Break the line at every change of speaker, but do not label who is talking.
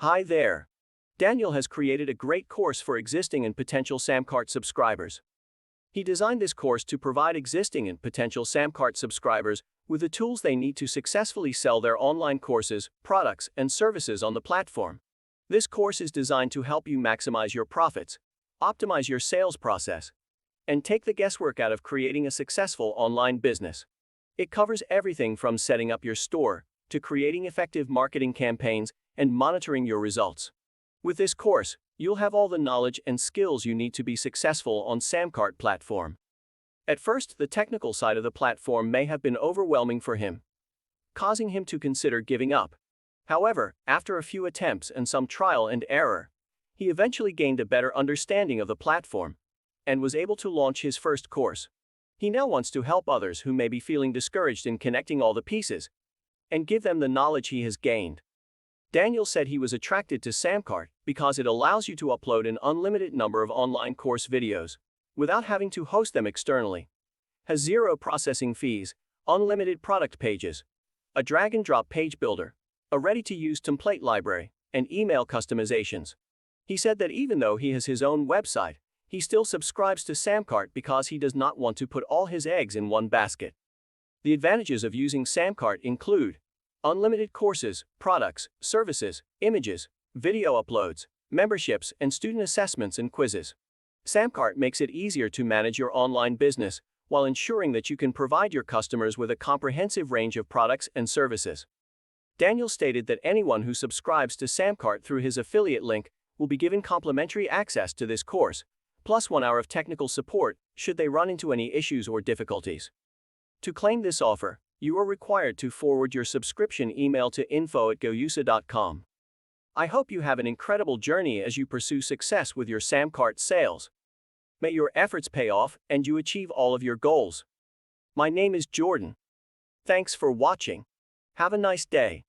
Hi there. Daniel has created a great course for existing and potential SamCart subscribers. He designed this course to provide existing and potential SamCart subscribers with the tools they need to successfully sell their online courses, products, and services on the platform. This course is designed to help you maximize your profits, optimize your sales process, and take the guesswork out of creating a successful online business. It covers everything from setting up your store to creating effective marketing campaigns and monitoring your results. With this course, you'll have all the knowledge and skills you need to be successful on SamCart platform. At first, the technical side of the platform may have been overwhelming for him, causing him to consider giving up. However, after a few attempts and some trial and error, he eventually gained a better understanding of the platform and was able to launch his first course. He now wants to help others who may be feeling discouraged in connecting all the pieces and give them the knowledge he has gained. Daniel said he was attracted to SamCart because it allows you to upload an unlimited number of online course videos without having to host them externally, has zero processing fees, unlimited product pages, a drag-and-drop page builder, a ready-to-use template library, and email customizations. He said that even though he has his own website, he still subscribes to SamCart because he does not want to put all his eggs in one basket. The advantages of using SamCart include unlimited courses, products, services, images, video uploads, memberships, and student assessments and quizzes. SamCart makes it easier to manage your online business while ensuring that you can provide your customers with a comprehensive range of products and services. Daniel stated that anyone who subscribes to SamCart through his affiliate link will be given complimentary access to this course, plus 1 hour of technical support should they run into any issues or difficulties. To claim this offer, you are required to forward your subscription email to info@goyusa.com. I hope you have an incredible journey as you pursue success with your SamCart sales. May your efforts pay off and you achieve all of your goals. My name is Jordan. Thanks for watching. Have a nice day.